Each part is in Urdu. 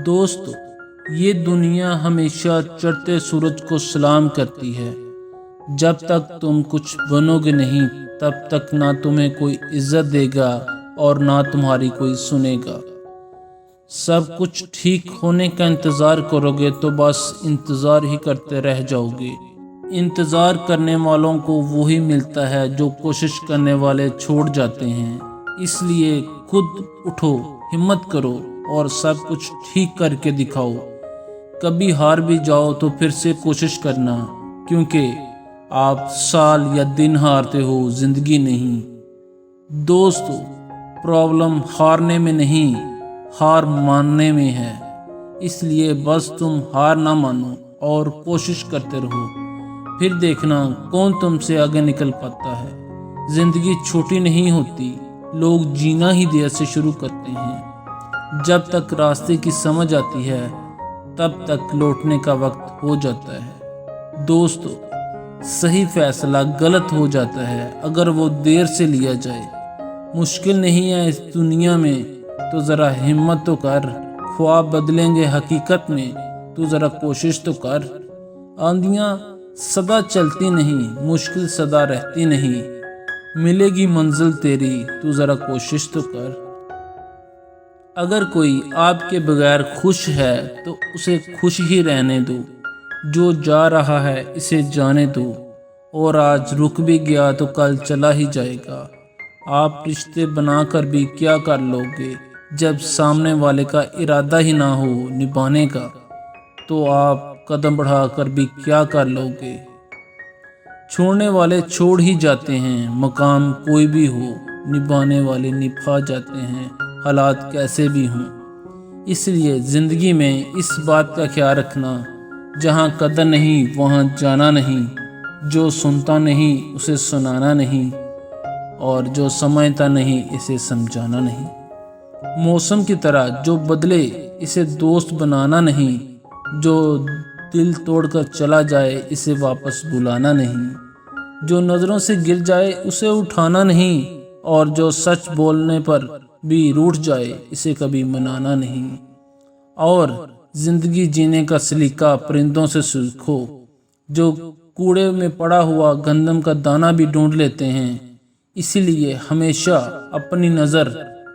دوست، یہ دنیا ہمیشہ چڑھتے سورج کو سلام کرتی ہے۔ جب تک تم کچھ بنو گے نہیں تب تک نہ تمہیں کوئی عزت دے گا اور نہ تمہاری کوئی سنے گا۔ سب کچھ ٹھیک ہونے کا انتظار کرو گے تو بس انتظار ہی کرتے رہ جاؤ گے۔ انتظار کرنے والوں کو وہی ملتا ہے جو کوشش کرنے والے چھوڑ جاتے ہیں۔ اس لیے خود اٹھو، ہمت کرو اور سب کچھ ٹھیک کر کے دکھاؤ۔ کبھی ہار بھی جاؤ تو پھر سے کوشش کرنا، کیونکہ آپ سال یا دن ہارتے ہو، زندگی نہیں۔ دوستو، پرابلم ہارنے میں نہیں، ہار ماننے میں ہے۔ اس لیے بس تم ہار نہ مانو اور کوشش کرتے رہو، پھر دیکھنا کون تم سے آگے نکل پاتا ہے۔ زندگی چھوٹی نہیں ہوتی، لوگ جینا ہی دیر سے شروع کرتے ہیں۔ جب تک راستے کی سمجھ آتی ہے تب تک لوٹنے کا وقت ہو جاتا ہے۔ دوستو، صحیح فیصلہ غلط ہو جاتا ہے اگر وہ دیر سے لیا جائے۔ مشکل نہیں ہے اس دنیا میں تو ذرا ہمت تو کر، خواب بدلیں گے حقیقت میں تو ذرا کوشش تو کر۔ آندیاں سدا چلتی نہیں، مشکل سدا رہتی نہیں، ملے گی منزل تیری تو ذرا کوشش تو کر۔ اگر کوئی آپ کے بغیر خوش ہے تو اسے خوش ہی رہنے دو، جو جا رہا ہے اسے جانے دو، اور آج رک بھی گیا تو کل چلا ہی جائے گا۔ آپ رشتے بنا کر بھی کیا کر لو گے جب سامنے والے کا ارادہ ہی نہ ہو نبھانے کا، تو آپ قدم بڑھا کر بھی کیا کر لو گے۔ چھوڑنے والے چھوڑ ہی جاتے ہیں، مقام کوئی بھی ہو، نبھانے والے نبھا جاتے ہیں، حالات کیسے بھی ہوں۔ اس لیے زندگی میں اس بات کا خیال رکھنا، جہاں قدر نہیں وہاں جانا نہیں، جو سنتا نہیں اسے سنانا نہیں، اور جو سمجھتا نہیں اسے سمجھانا نہیں۔ موسم کی طرح جو بدلے اسے دوست بنانا نہیں، جو دل توڑ کر چلا جائے اسے واپس بلانا نہیں، جو نظروں سے گر جائے اسے اٹھانا نہیں، اور جو سچ بولنے پر بھی روٹھ جائے اسے کبھی منانا نہیں۔ اور زندگی جینے کا سلیقہ پرندوں سے سیکھو، جو کوڑے میں پڑا ہوا گندم کا دانہ بھی ڈھونڈ لیتے ہیں۔ اسی لیے ہمیشہ اپنی نظر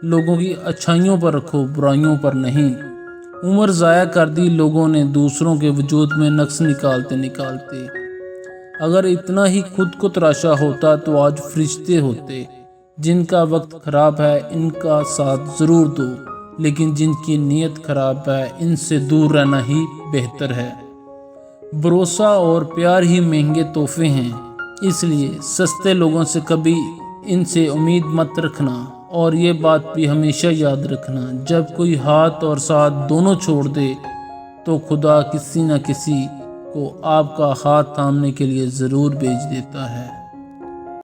لوگوں کی اچھائیوں پر رکھو، برائیوں پر نہیں۔ عمر ضائع کر دی لوگوں نے دوسروں کے وجود میں نقص نکالتے۔ اگر اتنا ہی خود کو تراشا ہوتا تو آج فرشتے ہوتے۔ جن کا وقت خراب ہے ان کا ساتھ ضرور دو، لیکن جن کی نیت خراب ہے ان سے دور رہنا ہی بہتر ہے۔ بھروسہ اور پیار ہی مہنگے تحفے ہیں، اس لیے سستے لوگوں سے کبھی ان سے امید مت رکھنا۔ اور یہ بات بھی ہمیشہ یاد رکھنا، جب کوئی ہاتھ اور ساتھ دونوں چھوڑ دے تو خدا کسی نہ کسی کو آپ کا ہاتھ تھامنے کے لیے ضرور بھیج دیتا ہے۔